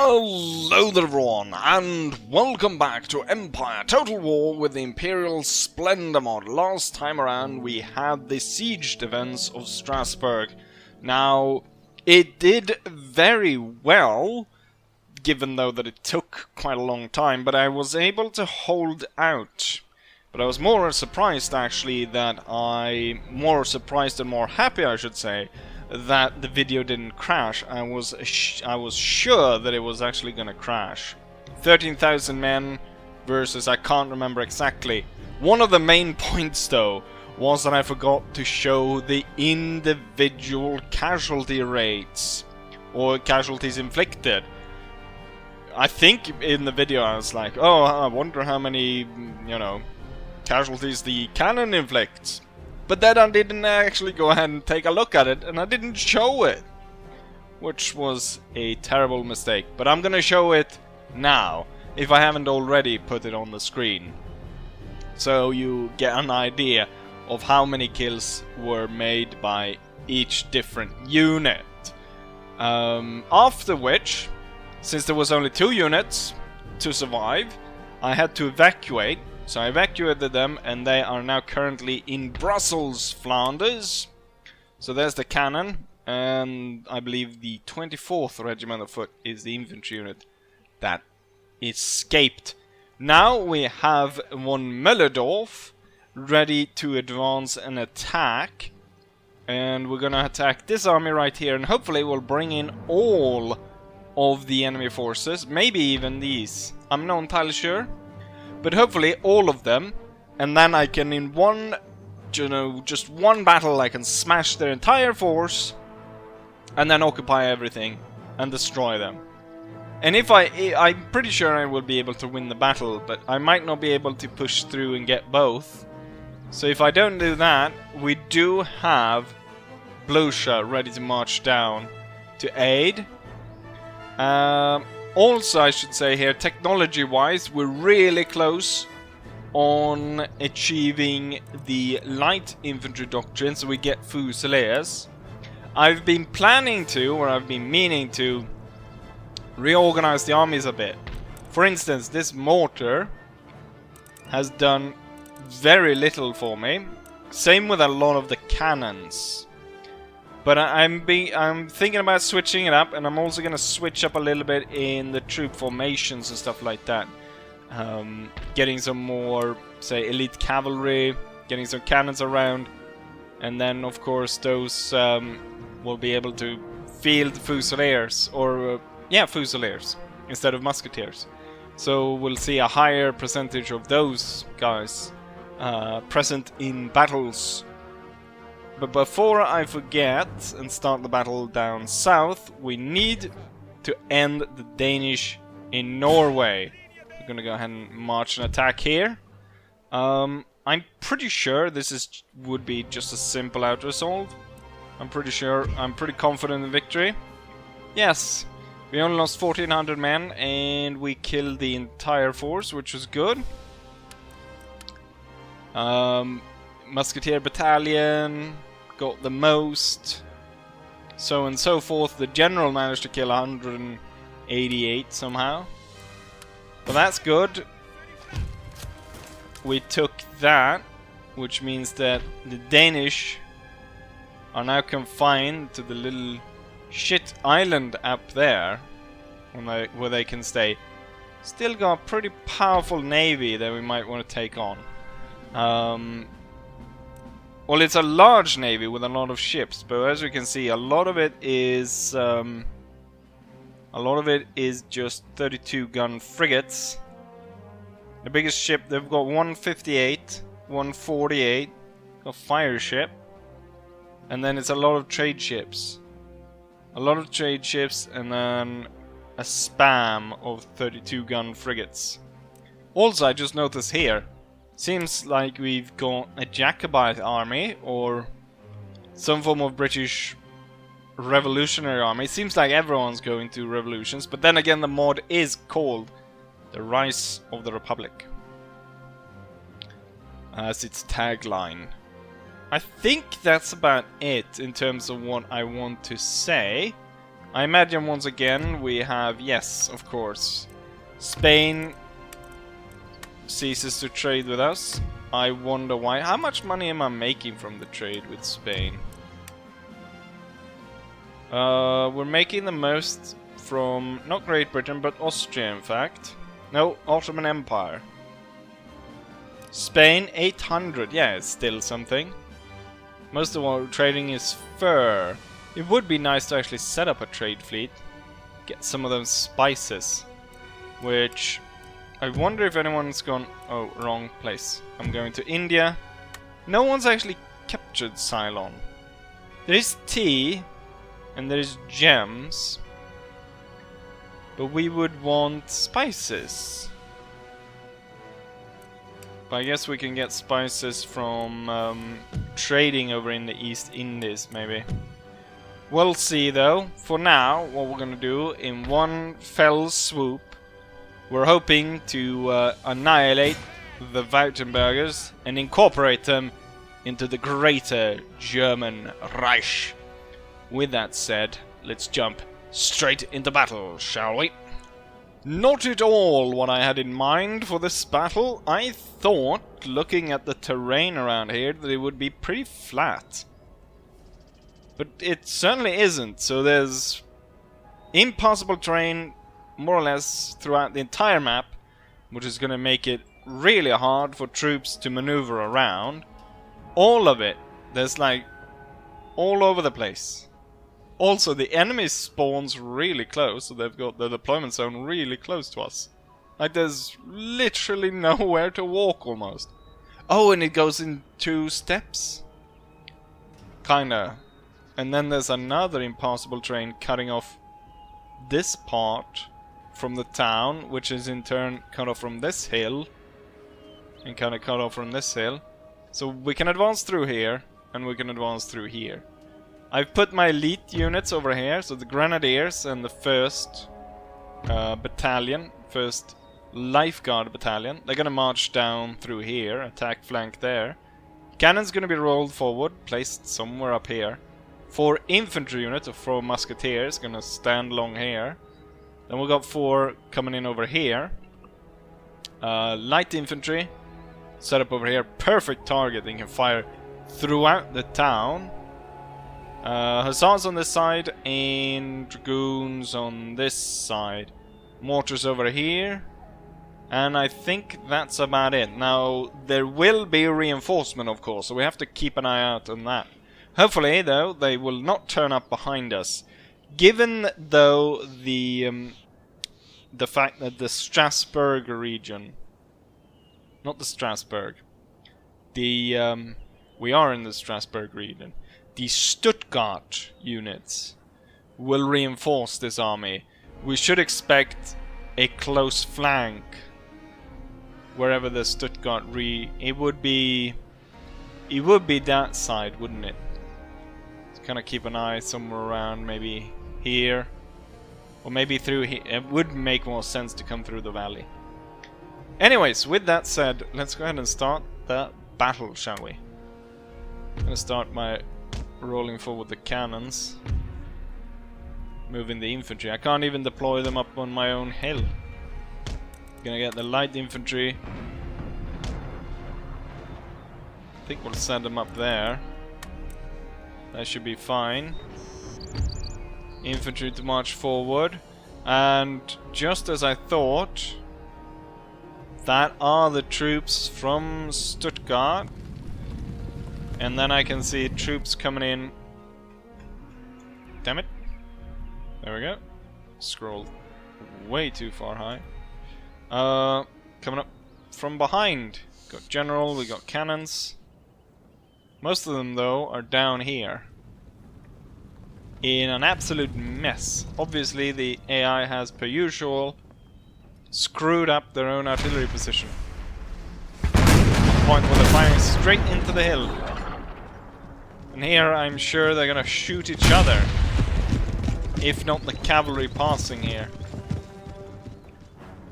Hello there everyone, and welcome back to Empire Total War with the Imperial Splendour mod. Last time around we had the siege defense of Strasbourg. Now, it did very well, given though that it took quite a long time, but I was able to hold out. But I was more surprised actually more surprised and more happy I should say, that the video didn't crash. I was sure that it was actually gonna crash. 13,000 men versus I can't remember exactly. One of the main points though was that I forgot to show the individual casualty rates or casualties inflicted. I think in the video I was like, oh, I wonder how many, casualties the cannon inflicts. But then I didn't actually go ahead and take a look at it, and I didn't show it. Which was a terrible mistake. But I'm gonna show it now, if I haven't already put it on the screen. So you get an idea of how many kills were made by each different unit. After which, since there was only 2 units to survive, I had to evacuate. So I evacuated them, and they are now currently in Brussels, Flanders. So there's the cannon, and I believe the 24th Regiment of Foot is the infantry unit that escaped. Now we have one Möllerdorf ready to advance and attack. And we're gonna attack this army right here, and hopefully we'll bring in all of the enemy forces. Maybe even these. I'm not entirely sure. But hopefully all of them, and then I can in one, just one battle I can smash their entire force and then occupy everything and destroy them. And if I'm pretty sure I will be able to win the battle, but I might not be able to push through and get both. So if I don't do that, we do have Prussia ready to march down to aid. Also, I should say here, technology-wise, we're really close on achieving the light infantry doctrine, so we get Fusiliers. I've been planning to, or I've been meaning to, reorganize the armies a bit. For instance, this mortar has done very little for me. Same with a lot of the cannons. But I'm thinking about switching it up, and I'm also gonna switch up a little bit in the troop formations and stuff like that. Getting some more, say, elite cavalry, getting some cannons around, and then of course those will be able to field fusiliers, or fusiliers instead of musketeers. So we'll see a higher percentage of those guys present in battles. But before I forget and start the battle down south, we need to end the Danish in Norway. We're gonna go ahead and march and attack here. I'm pretty sure this would be just a simple out-resolve. I'm pretty confident in victory. Yes, we only lost 1,400 men and we killed the entire force, which was good. Musketeer battalion got the most, so and so forth. The general managed to kill 188 somehow, but that's good. We took that, which means that the Danish are now confined to the little shit island up there where they can stay. Still got a pretty powerful navy that we might want to take on. Well, it's a large navy with a lot of ships, but as you can see, a lot of it is just 32-gun frigates. The biggest ship, they've got 158, 148, a fire ship, and then it's a lot of trade ships. A lot of trade ships, and then a spam of 32-gun frigates. Also, I just noticed here, seems like we've got a Jacobite army, or some form of British revolutionary army. It seems like everyone's going to revolutions, but then again the mod is called The Rise of the Republic as its tagline. I think that's about it in terms of what I want to say. I imagine once again we have, yes, of course, Spain ceases to trade with us. I wonder why. How much money am I making from the trade with Spain? We're making the most from, not Great Britain, but Austria, in fact. No, Ottoman Empire. Spain, 800. Yeah, it's still something. Most of our trading is fur. It would be nice to actually set up a trade fleet. Get some of those spices. Which, I wonder if anyone's gone... Oh, wrong place. I'm going to India. No one's actually captured Ceylon. There is tea. And there is gems. But we would want spices. But I guess we can get spices from trading over in the East Indies, maybe. We'll see, though. For now, what we're gonna do, in one fell swoop, we're hoping to annihilate the Württembergers and incorporate them into the greater German Reich. With that said, let's jump straight into battle, shall we? Not at all what I had in mind for this battle. I thought, looking at the terrain around here, that it would be pretty flat. But it certainly isn't, so there's impossible terrain more or less throughout the entire map, which is going to make it really hard for troops to maneuver around. All of it. There's like all over the place. Also, the enemy spawns really close, so they've got the deployment zone really close to us. Like, there's literally nowhere to walk, almost. Oh, and it goes in 2 steps? Kinda. And then there's another impossible train cutting off this part from the town, which is in turn cut off from this hill. And kinda cut off from this hill. So we can advance through here, and we can advance through here. I've put my elite units over here, so the Grenadiers and the 1st Battalion, 1st Lifeguard Battalion. They're gonna march down through here, attack flank there. Cannon's gonna be rolled forward, placed somewhere up here. 4 infantry units of 4 musketeers gonna stand along here. Then we got 4 coming in over here. Light infantry set up over here, perfect target. They can fire throughout the town. Hussars on this side and dragoons on this side. Mortars over here. And I think that's about it. Now, there will be reinforcement, of course, so we have to keep an eye out on that. Hopefully, though, they will not turn up behind us. Given, though, the fact that the Strasbourg region... Not the Strasbourg. We are in the Strasbourg region. The Stuttgart units will reinforce this army. We should expect a close flank wherever the Stuttgart it would be that side, wouldn't it? So kind of keep an eye somewhere around, maybe here, or maybe through here. It would make more sense to come through the valley. Anyways, with that said, let's go ahead and start the battle, shall we? I'm gonna start my rolling forward the cannons, moving the infantry. I can't even deploy them up on my own hill. Gonna get the light infantry. I think we'll send them up there. That should be fine. Infantry to march forward. And just as I thought, that are the troops from Stuttgart. And then I can see troops coming in. Damn it. There we go. Scrolled way too far high. Coming up from behind. Got general, we got cannons. Most of them, though, are down here. In an absolute mess. Obviously, the AI has, per usual, screwed up their own artillery position. Point where they're firing straight into the hill. And here I'm sure they're gonna shoot each other. If not the cavalry passing here.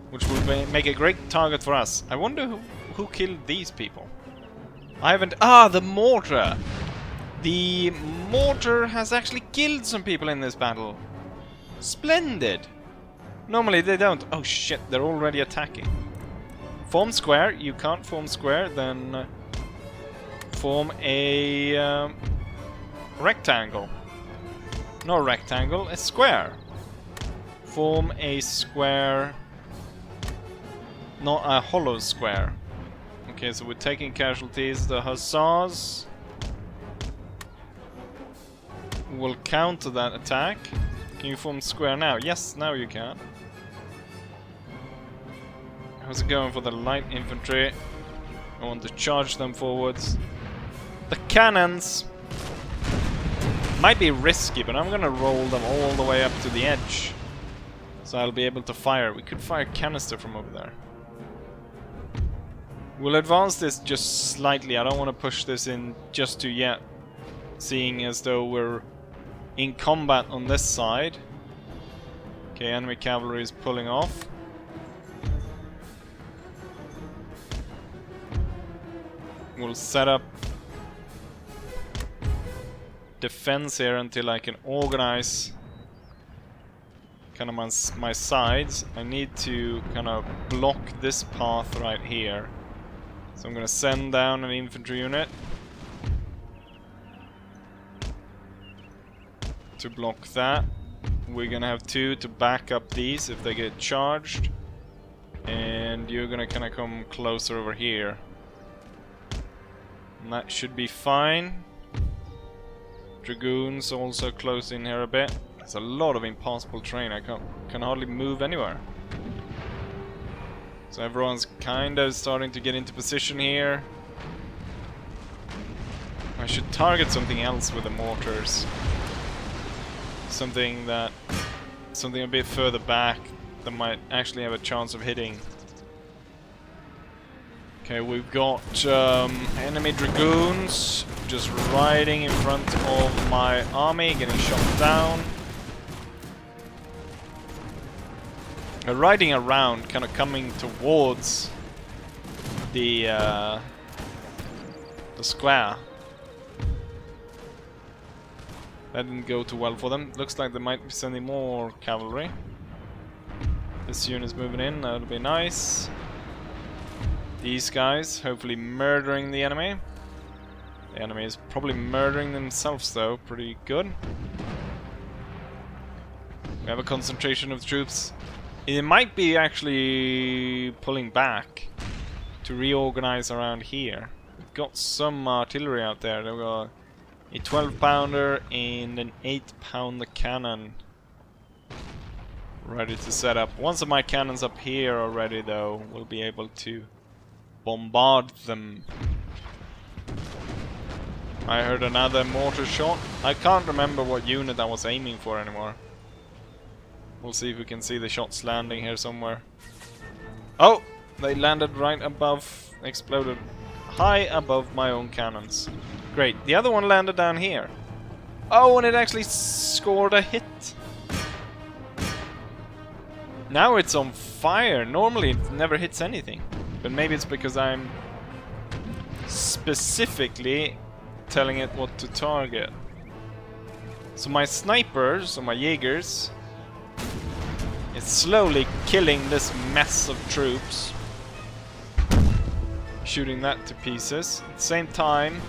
Which will make a great target for us. I wonder who killed these people. I haven't... Ah, the mortar! The mortar has actually killed some people in this battle. Splendid! Normally they don't. Oh shit, they're already attacking. Form square. You can't form square, then form a rectangle. No rectangle, a square. Form a square, not a hollow square. Okay, so we're taking casualties. The hussars will counter that attack. Can you form square now? Yes, now you can. How's it going for the light infantry? I want to charge them forwards. The cannons might be risky, but I'm gonna roll them all the way up to the edge, so I'll be able to fire. We could fire canister from over there. We'll advance this just slightly. I don't want to push this in just too yet, seeing as though we're in combat on this side. Okay, enemy cavalry is pulling off. We'll set up defense here until I can organize kind of my sides. I need to kind of block this path right here. So I'm gonna send down an infantry unit to block that. We're gonna have 2 to back up these if they get charged. And you're gonna kind of come closer over here. And that should be fine. Dragoons also close in here a bit. There's a lot of impassable terrain. I can hardly move anywhere. So everyone's kind of starting to get into position here. I should target something else with the mortars. Something a bit further back that might actually have a chance of hitting. Okay, we've got enemy dragoons just riding in front of my army, getting shot down. They're riding around, kind of coming towards the square. That didn't go too well for them. Looks like they might be sending more cavalry. This unit's moving in, that'll be nice. These guys, hopefully murdering the enemy. The enemy is probably murdering themselves though, pretty good. We have a concentration of troops. It might be actually pulling back to reorganize around here. We've got some artillery out there. They've got a 12-pounder and an 8-pounder cannon ready to set up. Once of my cannons up here are ready though, we'll be able to bombard them. I heard another mortar shot. I can't remember what unit I was aiming for anymore. We'll see if we can see the shots landing here somewhere. Oh! They landed right above, exploded high above my own cannons. Great. The other one landed down here. Oh, and it actually scored a hit. Now it's on fire. Normally it never hits anything. But maybe it's because I'm specifically telling it what to target. So my snipers, or my Jaegers, is slowly killing this mess of troops. Shooting that to pieces. At the same time,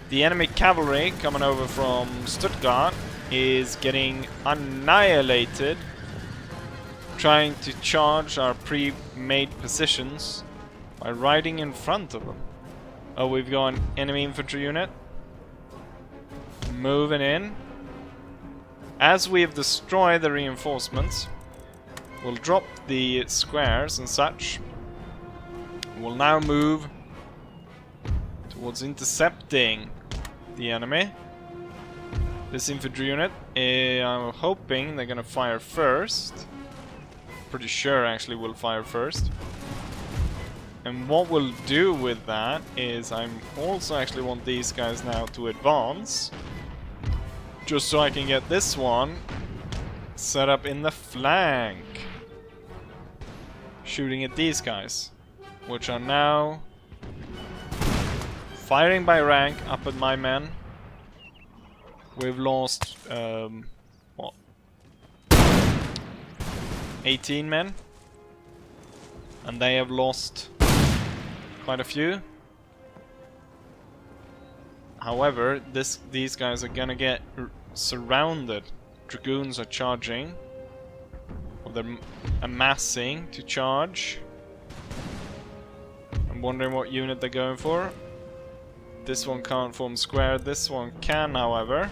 the enemy cavalry coming over from Stuttgart is getting annihilated, trying to charge our pre-made positions by riding in front of them. Oh, we've got an enemy infantry unit moving in. As we have destroyed the reinforcements, we'll drop the squares and such. We'll now move towards intercepting the enemy. This infantry unit, I'm hoping they're gonna fire first. Pretty sure actually we'll fire first. And what we'll do with that is I'm also actually want these guys now to advance. Just so I can get this one set up in the flank. Shooting at these guys, which are now firing by rank up at my men. We've lost what? 18 men. And they have lost quite a few. However, these guys are gonna get surrounded. Dragoons are charging. Or they're amassing to charge. I'm wondering what unit they're going for. This one can't form square. This one can, however.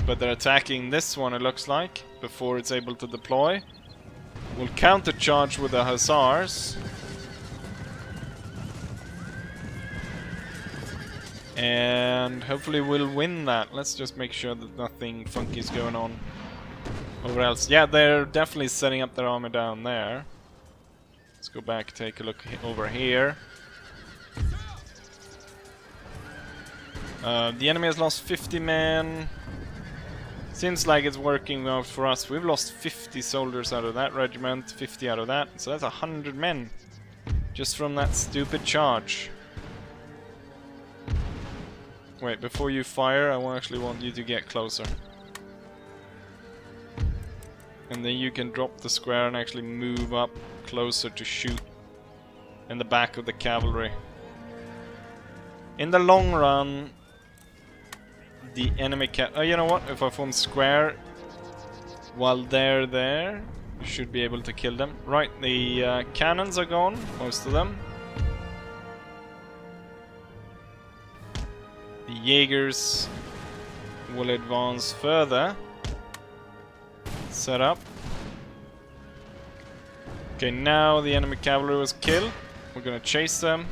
But they're attacking this one, it looks like, before it's able to deploy. We'll counter-charge with the hussars. And hopefully we'll win that. Let's just make sure that nothing funky is going on over else. Yeah, they're definitely setting up their army down there. Let's go back, take a look over here. The enemy has lost 50 men. Seems like it's working out for us. We've lost 50 soldiers out of that regiment, 50 out of that. So that's 100 men. Just from that stupid charge. Wait, before you fire, I actually want you to get closer. And then you can drop the square and actually move up closer to shoot in the back of the cavalry. In the long run, the enemy oh, you know what? If I form square while they're there, you should be able to kill them. Right, the cannons are gone, most of them. The Jaegers will advance further. Set up. Okay, now the enemy cavalry was killed. We're gonna chase them.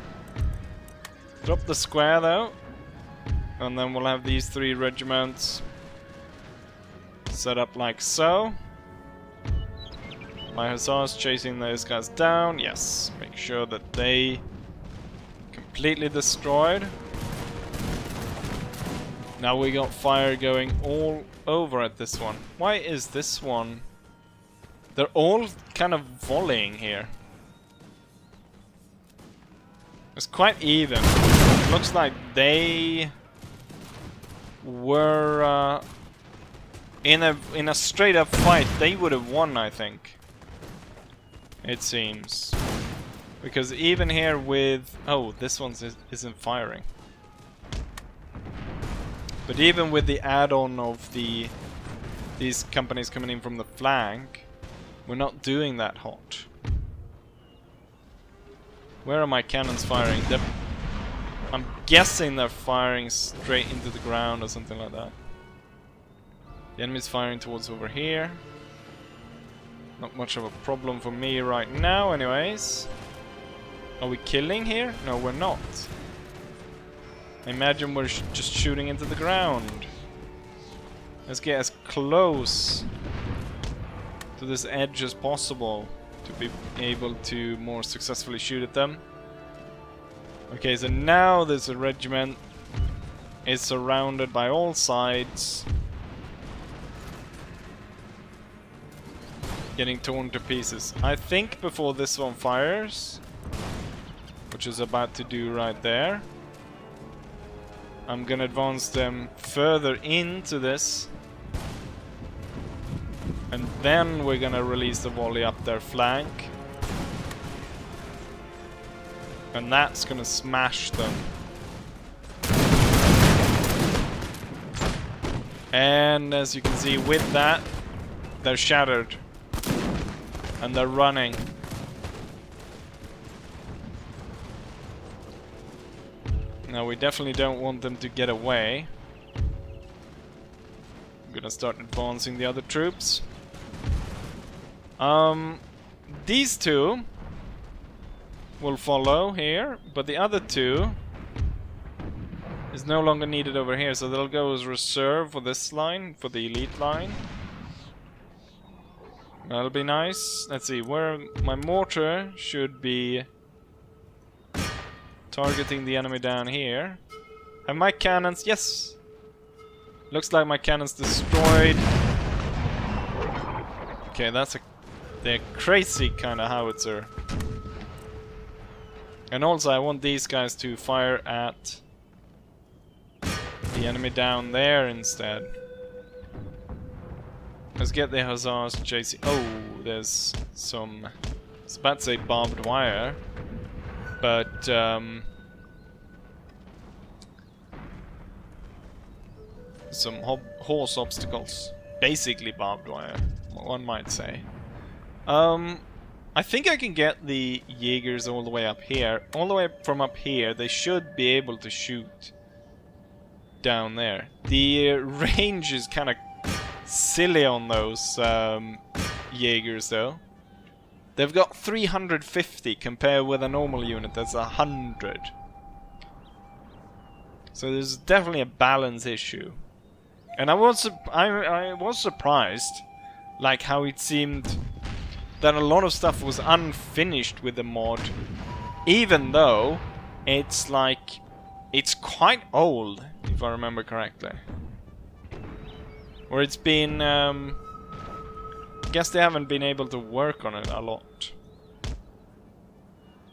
Drop the square though. And then we'll have these 3 regiments set up like so. My hussars chasing those guys down. Yes, make sure that they completely destroyed. Now we got fire going all over at this one. Why is this one? They're all kind of volleying here. It's quite even. Looks like they were in a straight up fight. They would have won, I think. It seems, because even here with this one isn't firing. But even with the add-on of these companies coming in from the flank, we're not doing that hot. Where are my cannons firing? I'm guessing they're firing straight into the ground or something like that. The enemy's firing towards over here. Not much of a problem for me right now, anyways. Are we killing here? No, we're not. I imagine we're just shooting into the ground. Let's get as close to this edge as possible to be able to more successfully shoot at them. Okay, so now this regiment is surrounded by all sides, getting torn to pieces. I think before this one fires, which is about to do right there, I'm gonna advance them further into this, and then we're gonna release the volley up their flank. And that's gonna smash them. And as you can see, with that, they're shattered. And they're running. Now we definitely don't want them to get away. I'm gonna start advancing the other troops. These 2 will follow here, but the other 2 is no longer needed over here, so they'll go as reserve for this line, for the elite line. That'll be nice. Let's see, where my mortar should be targeting the enemy down here. Have my cannons, yes! Looks like my cannons destroyed. Okay, they're crazy kind of howitzer. And also I want these guys to fire at the enemy down there instead. Let's get the hussars chasing. Oh, there's some. I was about to say barbed wire, but some horse obstacles. Basically barbed wire, one might say. I think I can get the Jaegers all the way up here. All the way from up here, they should be able to shoot down there. The range is kind of silly on those Jaegers, though. They've got 350 compared with a normal unit that's 100. So there's definitely a balance issue. And I was surprised, like how it seemed that a lot of stuff was unfinished with the mod, even though it's like it's quite old, if I remember correctly. Or it's been I guess they haven't been able to work on it a lot.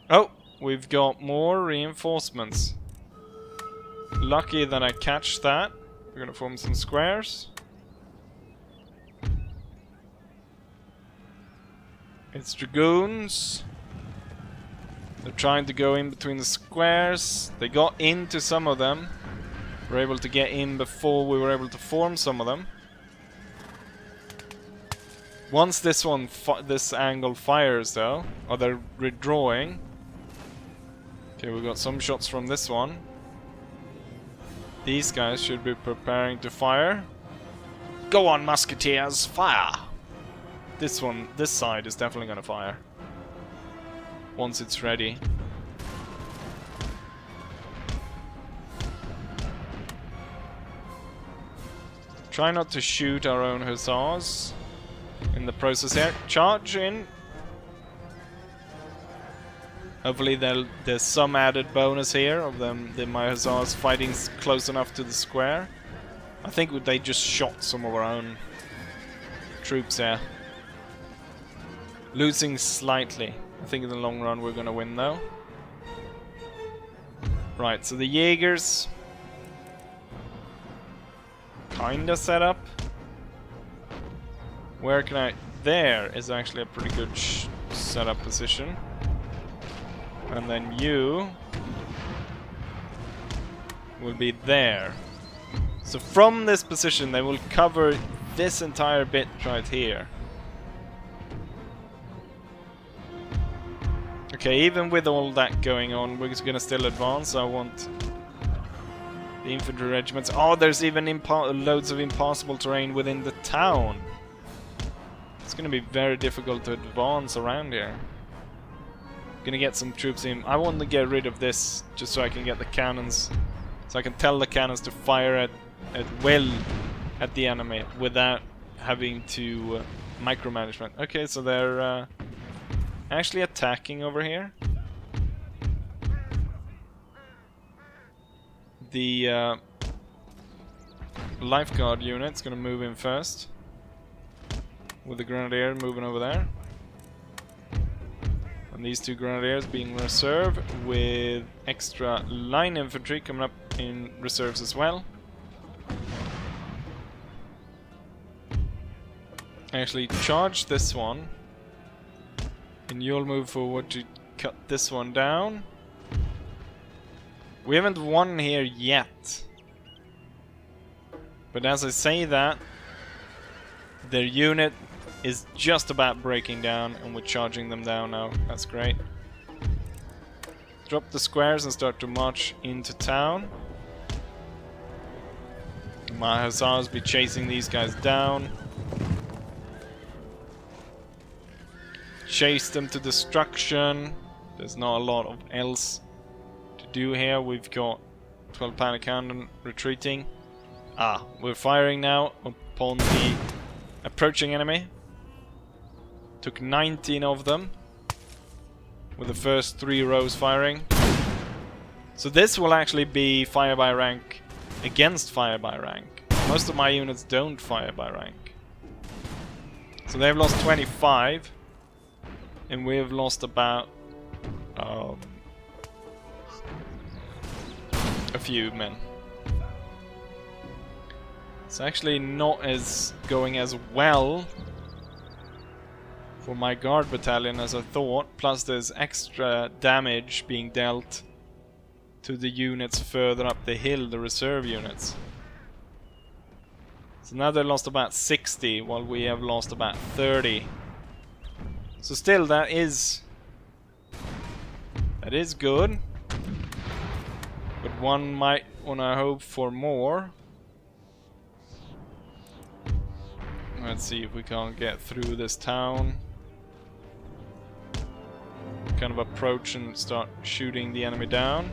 Oh, we've got more reinforcements. Lucky that I catch that. We're gonna form some squares. It's dragoons. They're trying to go in between the squares. They got into some of them. We were able to get in before we were able to form some of them. Once this angle fires though, or they're redrawing. Okay, we got some shots from this one. These guys should be preparing to fire. Go on, musketeers, fire! This side is definitely gonna fire. Once it's ready. Try not to shoot our own hussars in the process here. Charge in. Hopefully there's some added bonus here of my hussars fighting close enough to the square. I think they just shot some of our own troops there. Losing slightly. I think in the long run we're gonna win though. Right, so the Jaegers kinda set up. Where can I... There is actually a pretty good setup position. And then you will be there. So from this position they will cover this entire bit right here. Okay, even with all that going on, we're gonna still advance. I want the infantry regiments. Oh, there's even loads of impassable terrain within the town. It's gonna be very difficult to advance around here. Gonna get some troops in. I want to get rid of this just so I can get the cannons, so I can tell the cannons to fire at will at the enemy without having to micromanagement. Okay, so they're actually attacking over here. The lifeguard unit's gonna move in first, with the grenadier moving over there. And these two grenadiers being reserve, with extra line infantry coming up in reserves as well. Actually charge this one, and you'll move forward to cut this one down. We haven't won here yet, but as I say that, their unit is just about breaking down, and we're charging them down now. That's great. Drop the squares and start to march into town. My hussars be chasing these guys down. Chase them to destruction. There's not a lot of else to do here. We've got 12 panic cannon retreating. We're firing now upon the approaching enemy. Took 19 of them with the first 3 rows firing. So this will actually be fire by rank against fire by rank. Most of my units don't fire by rank. So they've lost 25, and we have lost about a few men. It's actually not as going as well for my guard battalion as I thought, plus there's extra damage being dealt to the units further up the hill, the reserve units. So now they lost about 60 while we have lost about 30. So still that is good. But one might wanna hope for more. Let's see if we can't get through this town. Kind of approach and start shooting the enemy down.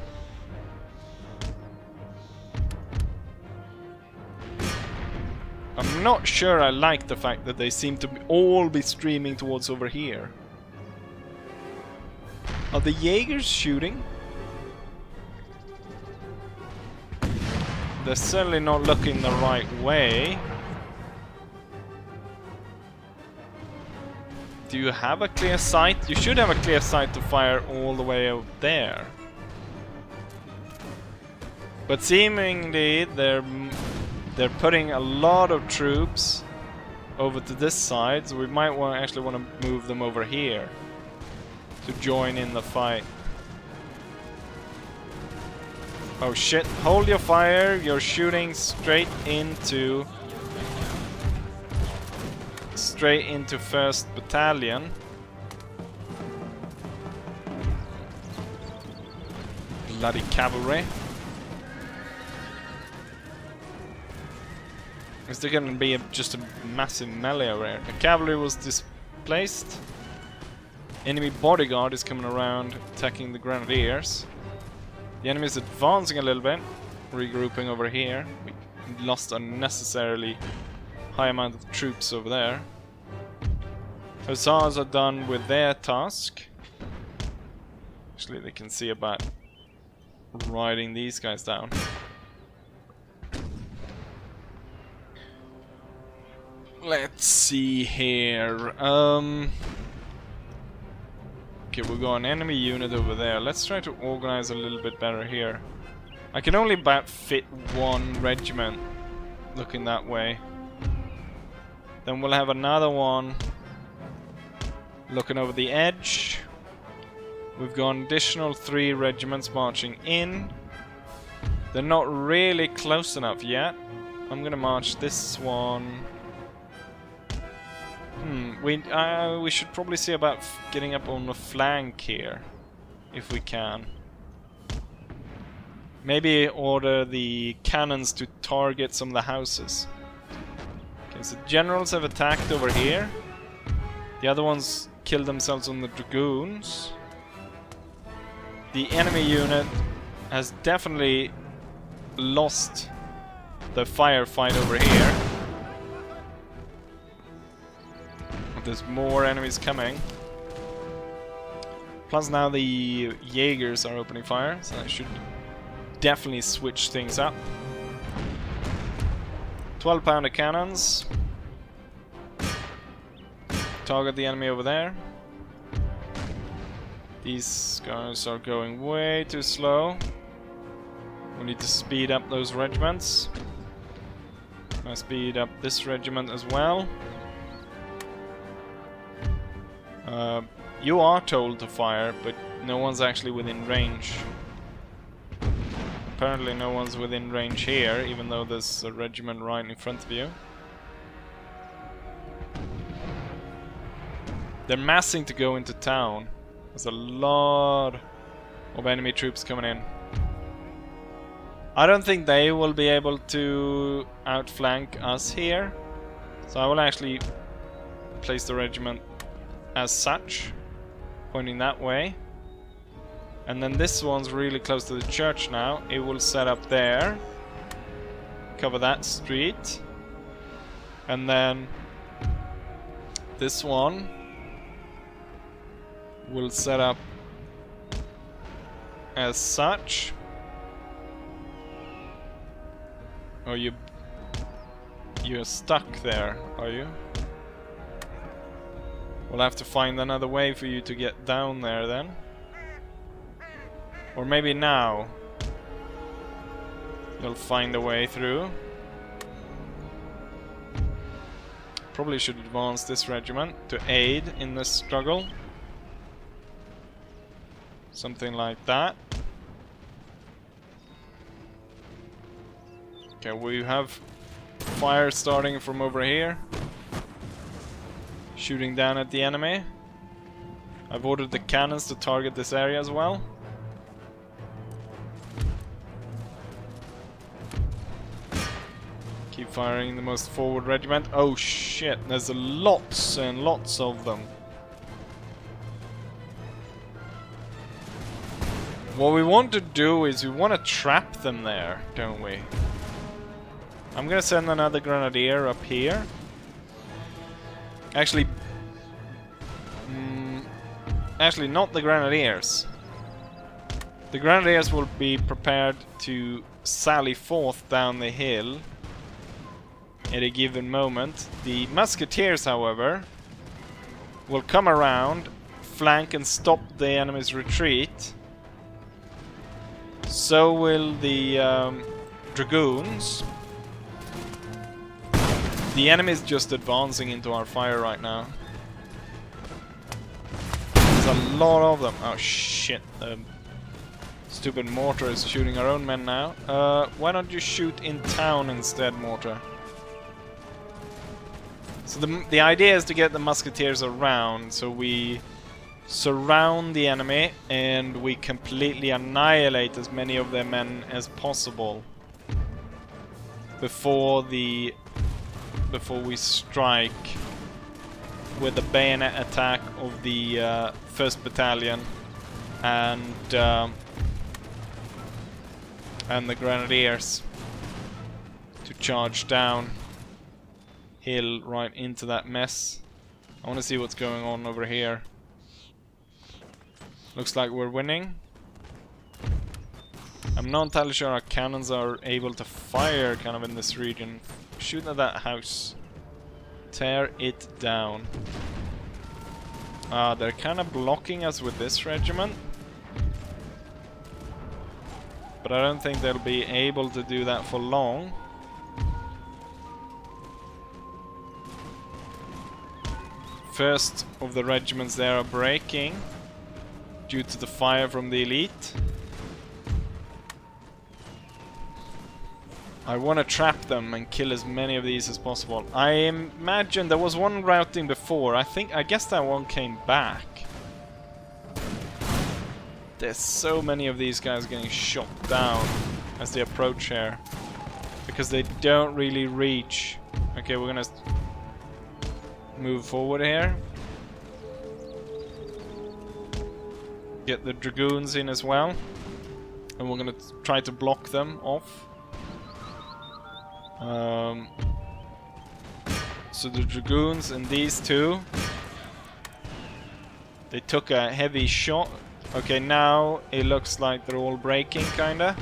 I'm not sure I like the fact that they seem to all be streaming towards over here. Are the Jaegers shooting? They're certainly not looking the right way. Do you have a clear sight? You should have a clear sight to fire all the way out there. But seemingly they're putting a lot of troops over to this side, so we might actually want to move them over here to join in the fight. Oh shit, hold your fire, you're shooting straight into 1st Battalion. Bloody cavalry. Is there gonna be just a massive melee over here? The cavalry was displaced. Enemy bodyguard is coming around, attacking the grenadiers. The enemy is advancing a little bit, regrouping over here. We lost unnecessarily high amount of troops over there. Hussars are done with their task. Actually, they can see about riding these guys down. Let's see here. Okay, we've got an enemy unit over there. Let's try to organize a little bit better here. I can only about fit one regiment looking that way. Then we'll have another one looking over the edge. We've got an additional 3 regiments marching in. They're not really close enough yet. I'm gonna march this one. We should probably see about getting up on the flank here, if we can. Maybe order the cannons to target some of the houses. Okay, so generals have attacked over here. The other ones killed themselves on the dragoons. The enemy unit has definitely lost the firefight over here. There's more enemies coming. Plus now the Jaegers are opening fire, so that should definitely switch things up. 12-pounder cannons. Target the enemy over there. These guys are going way too slow. We need to speed up those regiments. I speed up this regiment as well. You are told to fire, but no one's actually within range. Apparently no one's within range here, even though there's a regiment right in front of you. They're massing to go into town. There's a lot of enemy troops coming in. I don't think they will be able to outflank us here, so I will actually place the regiment as such, pointing that way. And then this one's really close to the church now. It will set up there, cover that street, and then this one will set up as such. Oh, you're stuck there, are you? We'll have to find another way for you to get down there then. Or maybe now you'll find a way through. Probably should advance this regiment to aid in this struggle. Something like that. Okay, we have fire starting from over here. Shooting down at the enemy. I've ordered the cannons to target this area as well. Keep firing the most forward regiment. Oh shit, there's lots and lots of them. What we want to do is we want to trap them there, don't we? I'm gonna send another grenadier up here. Actually, not the grenadiers. The grenadiers will be prepared to sally forth down the hill at a given moment. The musketeers, however, will come around, flank and stop the enemy's retreat. So will the dragoons. The enemy is just advancing into our fire right now. There's a lot of them. Oh shit, the stupid mortar is shooting our own men now. Why don't you shoot in town instead, mortar? So the idea is to get the musketeers around, so we surround the enemy and we completely annihilate as many of their men as possible before we strike with the bayonet attack of the 1st Battalion and the Grenadiers to charge down hill right into that mess. I want to see what's going on over here. Looks like we're winning. I'm not entirely sure our cannons are able to fire kind of in this region. Shoot at that house. Tear it down. They're kind of blocking us with this regiment. But I don't think they'll be able to do that for long. First of the regiments there are breaking due to the fire from the elite. I want to trap them and kill as many of these as possible. I imagine there was one routing before. I guess that one came back. There's so many of these guys getting shot down as they approach here. Because they don't really reach. Okay, we're gonna move forward here. Get the dragoons in as well. And we're gonna try to block them off. So the dragoons and these two, they took a heavy shot. Okay, now it looks like they're all breaking, kinda.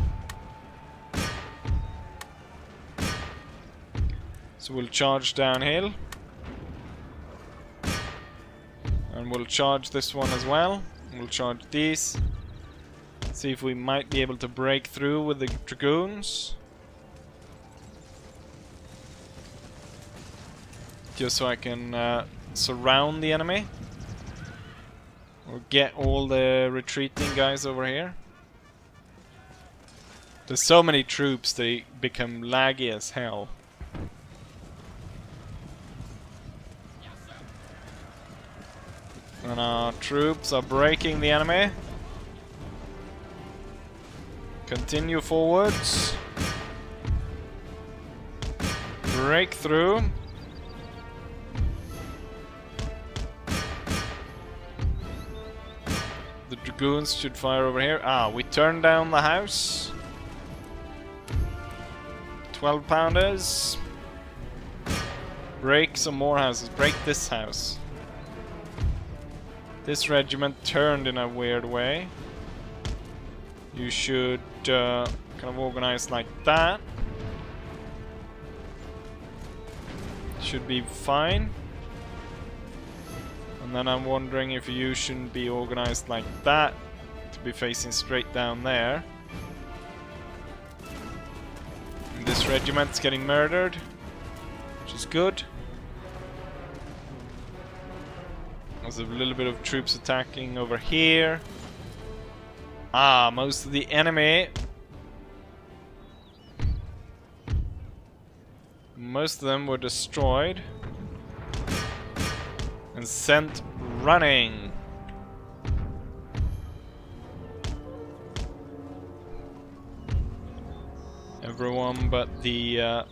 So we'll charge downhill. And we'll charge this one as well. We'll charge these. See if we might be able to break through with the dragoons. Just so I can surround the enemy. Or get all the retreating guys over here. There's so many troops, they become laggy as hell. And our troops are breaking the enemy. Continue forwards. Break through. The dragoons should fire over here. We turned down the house. 12 pounders. Break some more houses. Break this house. This regiment turned in a weird way. You should kind of organize like that. Should be fine. And then I'm wondering if you shouldn't be organized like that, to be facing straight down there. And this regiment's getting murdered, which is good. There's a little bit of troops attacking over here. Ah, most of the enemy. Most of them were destroyed and sent running. Everyone but the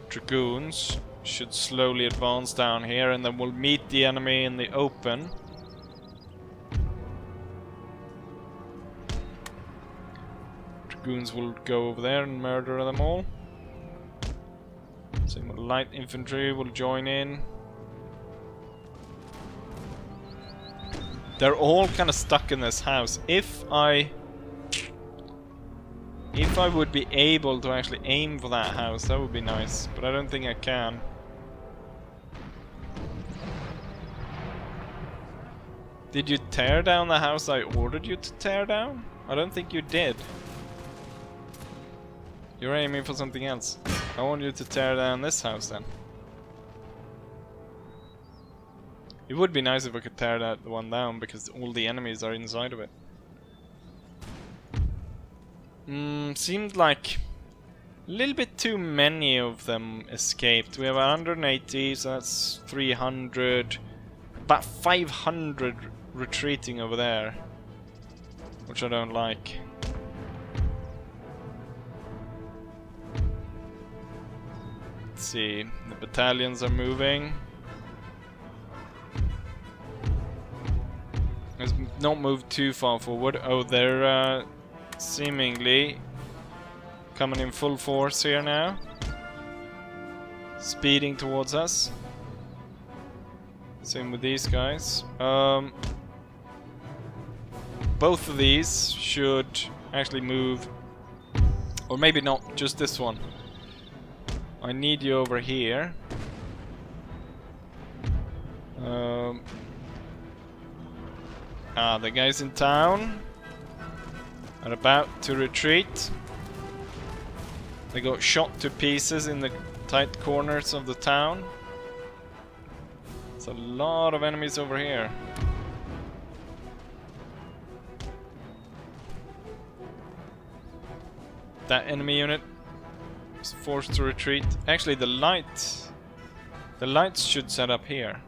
dragoons should slowly advance down here, and then we'll meet the enemy in the open. Dragoons will go over there and murder them all. Same with light infantry will join in. They're all kind of stuck in this house. If I would be able to actually aim for that house, that would be nice, but I don't think I can. Did you tear down the house I ordered you to tear down? I don't think you did. You're aiming for something else. I want you to tear down this house then. It would be nice if I could tear that one down, because all the enemies are inside of it. Seemed like a little bit too many of them escaped. We have 180, so that's 300. About 500 retreating over there, which I don't like. Let's see, the battalions are moving. Let's not move too far forward. Oh, they're seemingly coming in full force here now. Speeding towards us. Same with these guys. Both of these should actually move. Or maybe not, just this one. I need you over here. The guys in town are about to retreat. They got shot to pieces in the tight corners of the town. There's a lot of enemies over here. That enemy unit is forced to retreat. Actually, the lights should set up here.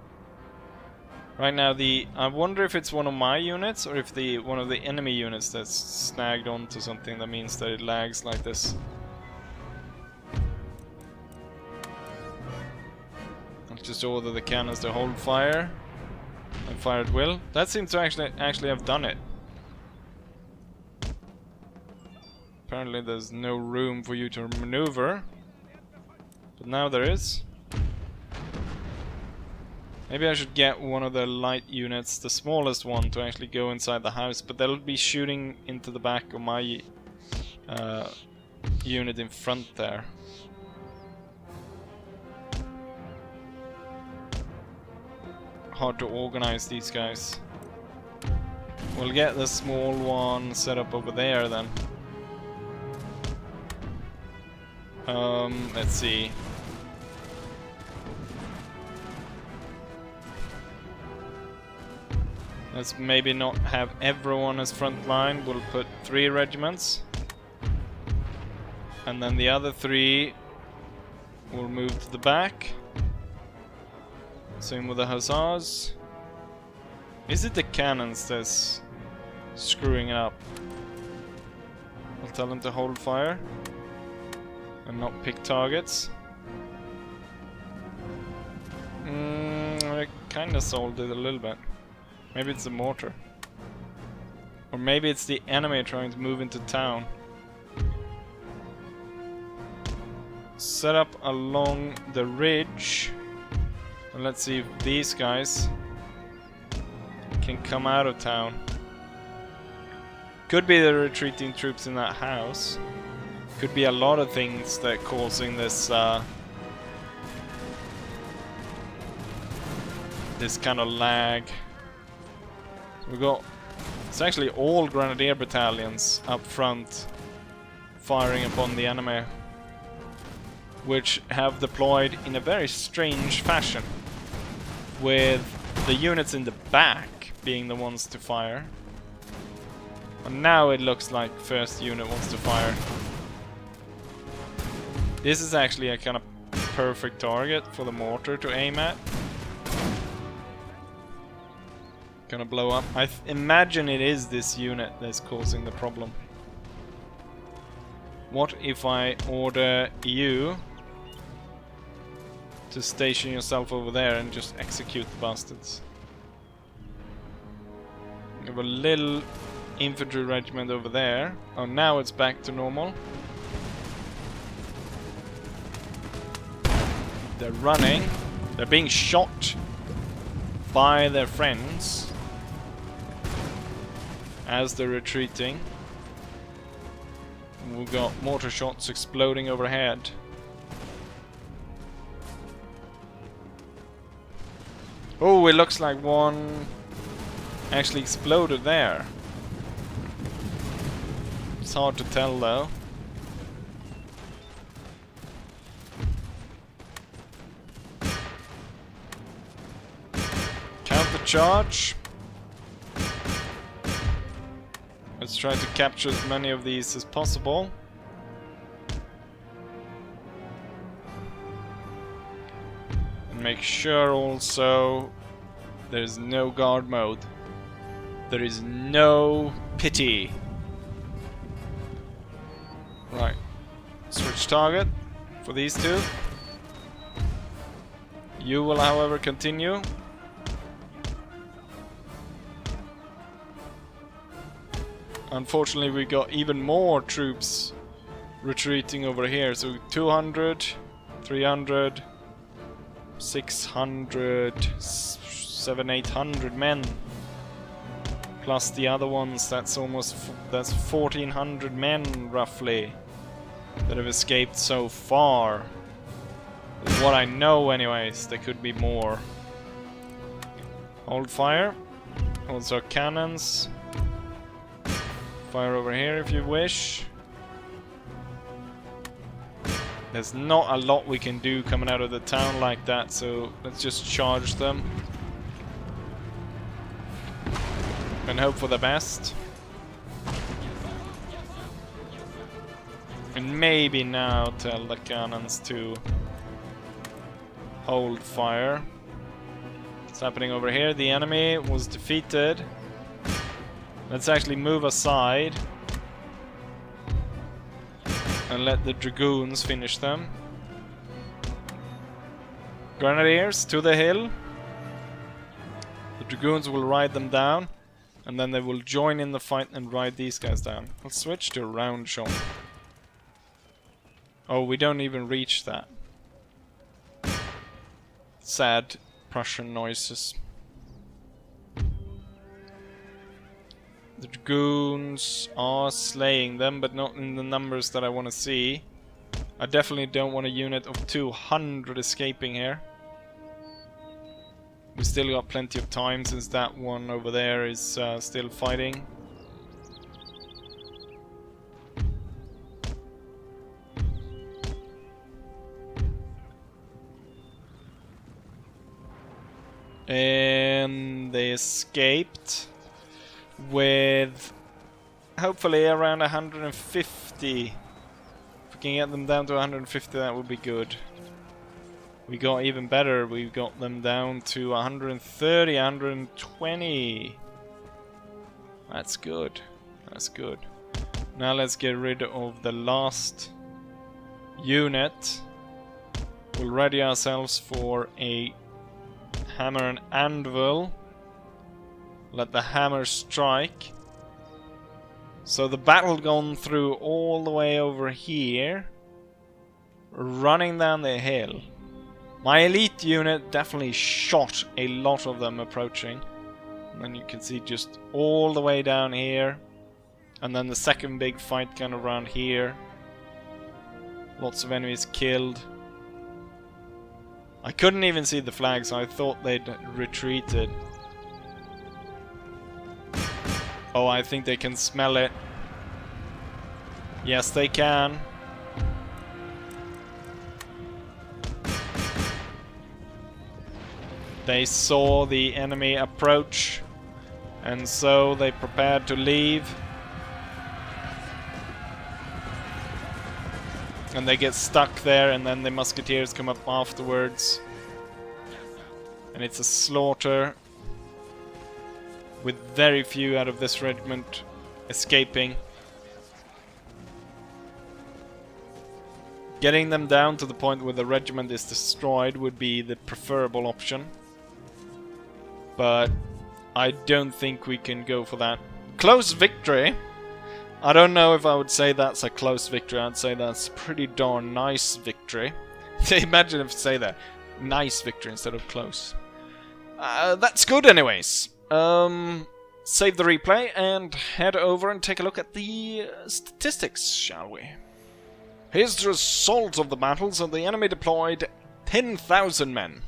Right now, I wonder if it's one of my units or if one of the enemy units that's snagged onto something that means that it lags like this. I'll just order the cannons to hold fire and fire at will. That seems to actually have done it. Apparently there's no room for you to maneuver, but now there is. Maybe I should get one of the light units, the smallest one, to actually go inside the house, but they'll be shooting into the back of my unit in front there. Hard to organize these guys. We'll get the small one set up over there then. Let's see. Let's maybe not have everyone as front line. We'll put 3 regiments. And then the other 3 will move to the back. Same with the hussars. Is it the cannons that's screwing it up? I'll tell them to hold fire and not pick targets. I kinda solved it a little bit. Maybe it's the mortar. Or maybe it's the enemy trying to move into town. Set up along the ridge. And let's see if these guys can come out of town. Could be the retreating troops in that house. Could be a lot of things that are causing this this kind of lag. We got, it's actually all grenadier battalions up front firing upon the enemy, which have deployed in a very strange fashion, with the units in the back being the ones to fire. And now it looks like first unit wants to fire. This is actually a kind of perfect target for the mortar to aim at. Gonna blow up. I imagine it is this unit that's causing the problem. What if I order you to station yourself over there and just execute the bastards? We have a little infantry regiment over there. Oh, now it's back to normal. They're running. They're being shot by their friends as they're retreating. We've got mortar shots exploding overhead. Oh, it looks like one actually exploded there. It's hard to tell though. Counter charge. Let's try to capture as many of these as possible. And make sure also there's no guard mode. There is no pity. Right. Switch target for these two. You will, however, continue. Unfortunately, we got even more troops retreating over here. So 200, 300, 600, 700, 800 men. Plus the other ones, that's 1,400 men roughly that have escaped so far. With what I know anyways, there could be more. Hold fire. Also cannons. Fire over here if you wish. There's not a lot we can do coming out of the town like that, so let's just charge them. And hope for the best. And maybe now tell the cannons to hold fire. What's happening over here? The enemy was defeated. Let's actually move aside and let the dragoons finish them. Grenadiers to the hill. The dragoons will ride them down, and then they will join in the fight and ride these guys down. Let's switch to round shot. Oh, we don't even reach that. Sad Prussian noises. The dragoons are slaying them, but not in the numbers that I want to see. I definitely don't want a unit of 200 escaping here. We still got plenty of time since that one over there is still fighting. And they escaped with hopefully around 150. If we can get them down to 150, that would be good. We got even better. We got them down to 130, 120. That's good. That's good. Now let's get rid of the last unit. We'll ready ourselves for a hammer and anvil. Let the hammer strike. So the battle gone through all the way over here, running down the hill. My elite unit definitely shot a lot of them approaching. And then you can see just all the way down here. And then the second big fight kind of around here. Lots of enemies killed. I couldn't even see the flag, so I thought they'd retreated. Oh, I think they can smell it. Yes, they can. They saw the enemy approach, and so they prepared to leave. And they get stuck there, and then the musketeers come up afterwards. And it's a slaughter, with very few out of this regiment escaping. Getting them down to the point where the regiment is destroyed would be the preferable option. But I don't think we can go for that. Close victory? I don't know if I would say that's a close victory. I'd say that's a pretty darn nice victory. Imagine if I say that. Nice victory instead of close. That's good anyways. Save the replay and head over and take a look at the statistics, shall we? Here's the result of the battles, and the enemy deployed 10,000 men.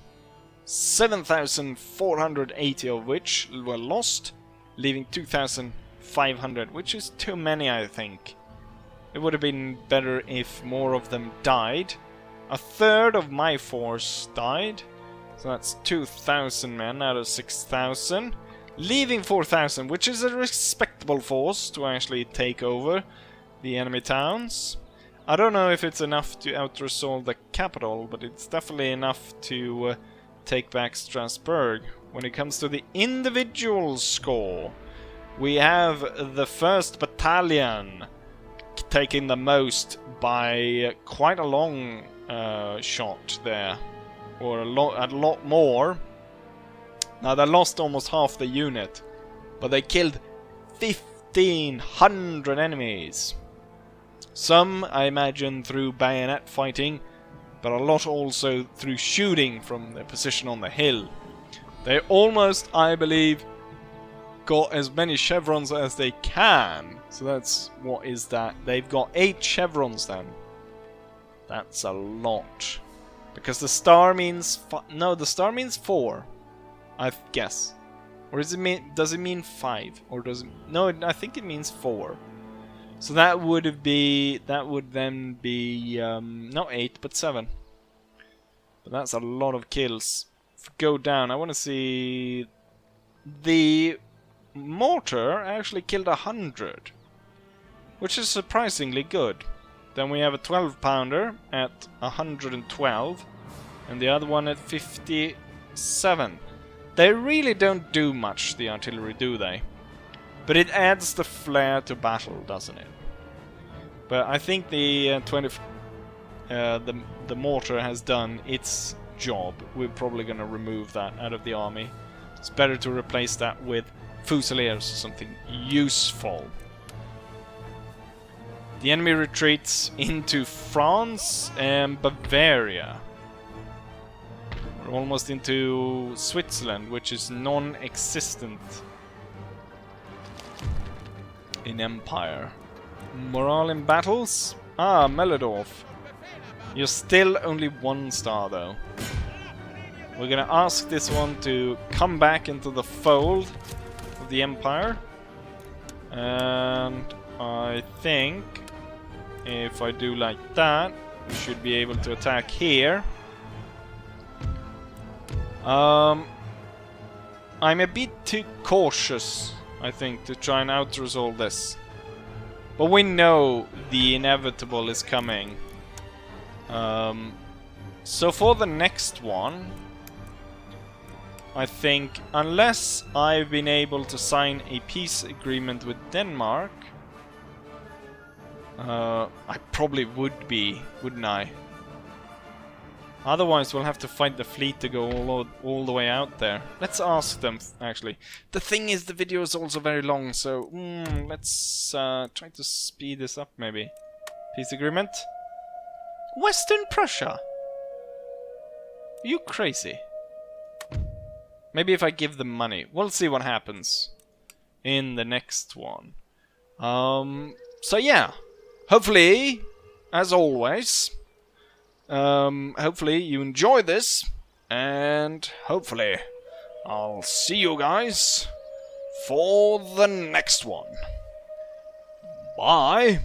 7,480 of which were lost, leaving 2,500, which is too many, I think. It would have been better if more of them died. A third of my force died, so that's 2,000 men out of 6,000, leaving 4,000, which is a respectable force to actually take over the enemy towns. I don't know if it's enough to out-resolve the capital, but it's definitely enough to take back Strasbourg. When it comes to the individual score, we have the 1st Battalion taking the most by quite a long shot there, or a lot more. Now they lost almost half the unit, but they killed 1,500 enemies. Some, I imagine, through bayonet fighting, but a lot also through shooting from their position on the hill. They almost, I believe, got as many chevrons as they can. So that's, what is that? They've got 8 chevrons then. That's a lot. Because the star means, no, the star means 4, I guess. Or does it mean 5? Or does it, no, I think it means 4. So that would then be not 8 but 7. But that's a lot of kills. If we go down, I want to see the mortar actually killed 100, which is surprisingly good. Then we have a 12-pounder at 112, and the other one at 57. They really don't do much, the artillery, do they? But it adds the flair to battle, doesn't it? But I think the the mortar has done its job. We're probably going to remove that out of the army. It's better to replace that with fusiliers or something useful. The enemy retreats into France and Bavaria. We're almost into Switzerland, which is non-existent in Empire. Morale in battles? Ah, Meldorf. You're still only 1 star though. We're gonna ask this one to come back into the fold of the Empire. And I think if I do like that, we should be able to attack here. I'm a bit too cautious, I think, to try and out-resolve this. But we know the inevitable is coming. So for the next one, I think, unless I've been able to sign a peace agreement with Denmark, I probably would be, wouldn't I? Otherwise we'll have to fight the fleet to go all the way out there. Let's ask them, actually. The thing is, the video is also very long, so let's try to speed this up, maybe. Peace agreement? Western Prussia? Are you crazy? Maybe if I give them money. We'll see what happens in the next one. So yeah. Hopefully, as always, hopefully you enjoy this, and hopefully I'll see you guys for the next one. Bye!